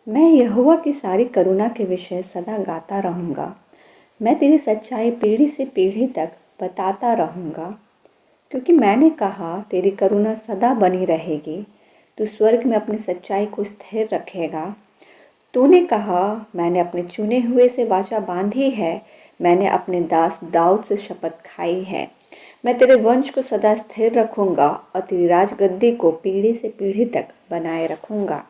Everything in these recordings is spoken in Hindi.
मैं यहोवा की सारी करुणा के विषय सदा गाता रहूँगा। मैं तेरी सच्चाई पीढ़ी से पीढ़ी तक बताता रहूँगा, क्योंकि मैंने कहा तेरी करुणा सदा बनी रहेगी। तू स्वर्ग में अपनी सच्चाई को स्थिर रखेगा। तूने कहा, मैंने अपने चुने हुए से वाचा बांधी है, मैंने अपने दास दाऊद से शपथ खाई है। मैं तेरे वंश को सदा स्थिर रखूँगा और तेरी राजगद्दी को पीढ़ी से पीढ़ी तक बनाए रखूँगा।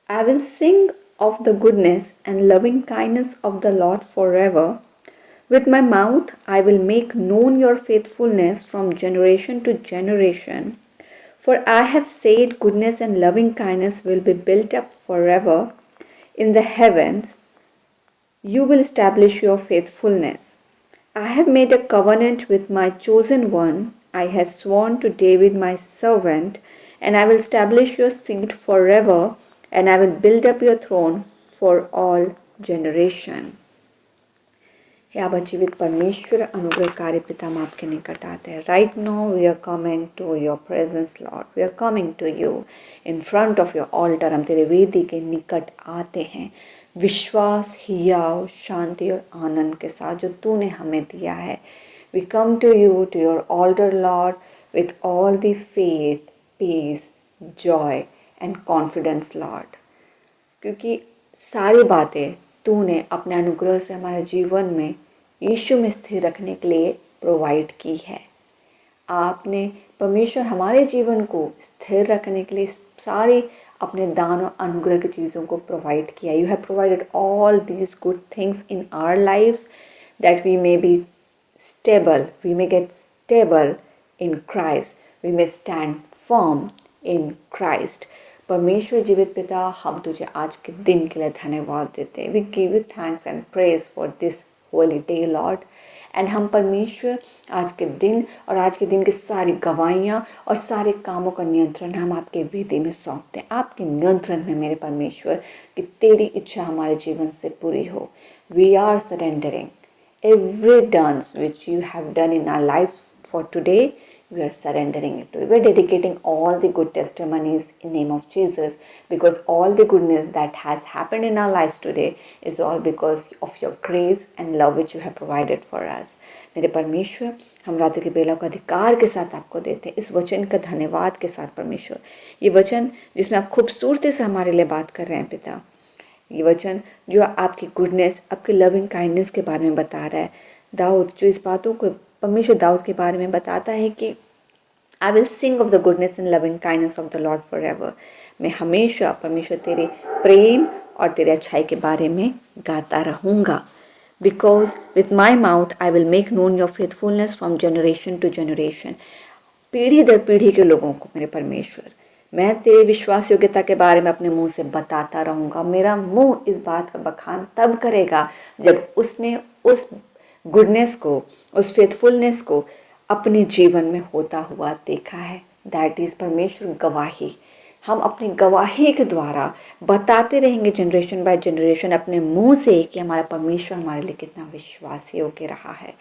I will sing of the goodness and loving kindness of the Lord forever. With my mouth I will make known your faithfulness from generation to generation. For I have said, goodness and loving kindness will be built up forever in the heavens. You will establish your faithfulness. I have made a covenant with my chosen one. I have sworn to David my servant, and I will establish your seed forever, and I will build up your throne for all generation. हे आबा जीवित परमेश्वर अनुग्रहकारी पिता, हम आपके निकट आते हैं. Right now we are coming to your presence lord. We are coming to you in front of your altar. हम तेरे वेदी के निकट आते हैं विश्वास, हियाव, शांति और आनंद के साथ जो तूने हमें दिया है. We come to you, to your altar lord, with all the faith, peace, joy and confidence lord, क्योंकि सारी बातें तूने अपने अनुग्रह से हमारे जीवन में यीशु में स्थिर रखने के लिए प्रोवाइड की है. आपने परमेश्वर हमारे जीवन को स्थिर रखने के लिए सारे अपने दान और अनुग्रह की चीज़ों को प्रोवाइड किया. You have provided all these good things in our lives that we may be stable, we may get stable in Christ, we may stand firm in Christ. परमेश्वर जीवित पिता, हम तुझे आज के दिन के लिए धन्यवाद देते हैं. We give you thanks and praise for this holy day lord. And हम परमेश्वर आज के दिन और आज के दिन की सारी गवाहियाँ और सारे कामों का नियंत्रण हम आपके वेदी में सौंपते हैं. आपके नियंत्रण में मेरे परमेश्वर, कि तेरी इच्छा हमारे जीवन से पूरी हो. We are surrendering every dance which you have done in our lives for today. We are surrendering it to you. We are dedicating all the good testimonies in the name of Jesus, because all the goodness that has happened in our lives today is all because of your grace and love which you have provided for us. मेरे परमेश्वर, हम रातों की बेला को अधिकार के साथ आपको देते हैं, इस वचन का धन्यवाद के साथ परमेश्वर. ये वचन जिसमें आप खूबसूरती से हमारे लिए बात कर रहे हैं पिता, ये वचन जो आपकी गुडनेस, आपकी लविंग काइंडनेस के बारे में बता रहा है. दाऊद जो इस बातों को, परमेश्वर दाऊद के बारे में बताता है कि I will sing of the goodness and loving kindness of the Lord for ever. मैं हमेशा परमेश्वर तेरे प्रेम और तेरे अच्छाई के बारे में गाता रहूँगा. Because with my mouth I will make known your faithfulness from generation to generation. पीढ़ी दर पीढ़ी के लोगों को मेरे परमेश्वर, मैं तेरे विश्वास योग्यता के बारे में अपने मुंह से बताता रहूँगा. मेरा मुंह इस बात का बखान तब करेगा जब उसने उस गुडनेस को, उस फेथफुलनेस को अपने जीवन में होता हुआ देखा है. दैट इज़ परमेश्वर गवाही. हम अपनी गवाही के द्वारा बताते रहेंगे जनरेशन बाय जनरेशन अपने मुंह से कि हमारा परमेश्वर हमारे लिए कितना विश्वासी होकर रहा है.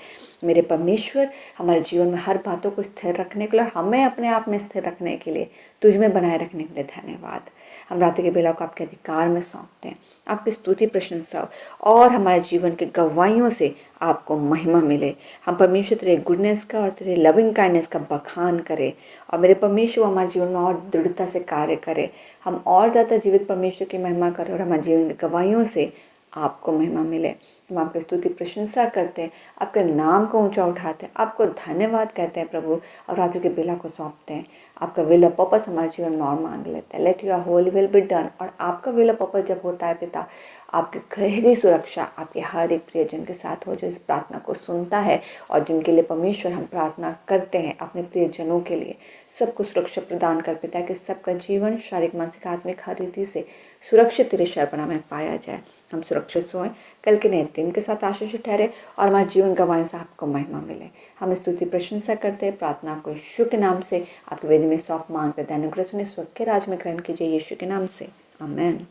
मेरे परमेश्वर, हमारे जीवन में हर बातों को स्थिर रखने के लिए, हमें अपने आप में स्थिर रखने के लिए, तुझ में बनाए रखने के लिए धन्यवाद. हम रात के बेला को आपके अधिकार में सौंपते हैं. आपकी स्तुति, प्रशंसा और हमारे जीवन के गवाहियों से आपको महिमा मिले. हम परमेश्वर तेरे गुडनेस का और तेरे लविंग काइंडनेस का बखान करें, और मेरे परमेश्वर हमारे जीवन में और दृढ़ता से कार्य करे. हम और ज़्यादा जीवित परमेश्वर की महिमा करें और हमारे जीवन की गवाहियों से आपको महिमा मिले. हम आपकी स्तुति प्रशंसा करते हैं, आपके नाम को ऊंचा उठाते हैं, आपको धन्यवाद कहते हैं प्रभु, और रात्रि के बेला को सौंपते हैं. आपका विल और पर्पस हमारे जीवन में और मांग लेते हैं. Let your Holi will be done. और आपका विल और पर्पस जब होता है पिता, आपकी गहरी सुरक्षा आपके हर एक प्रियजन के साथ हो जो इस प्रार्थना को सुनता है, और जिनके लिए परमेश्वर हम प्रार्थना करते हैं अपने प्रियजनों के लिए. सबको सुरक्षा प्रदान कर पिता, कि सबका जीवन शारीरिक, मानसिक, आत्मिक हर रीति से सुरक्षित तेरे शरणपनाह में पाया जाए. हम सुरक्षित सोएं, कल के नए दिन के साथ आशीष ठहरे, और हमारे जीवन गवाही से आपको महिमा मिले. हम स्तुति प्रशंसा करते हैं, प्रार्थना को यीशु के नाम से आपके वेदी में सौंप मांगते हैं. अनुग्रह सुने, स्वर्ग के राज में ग्रहण कीजिए यीशु के नाम से. आमेन.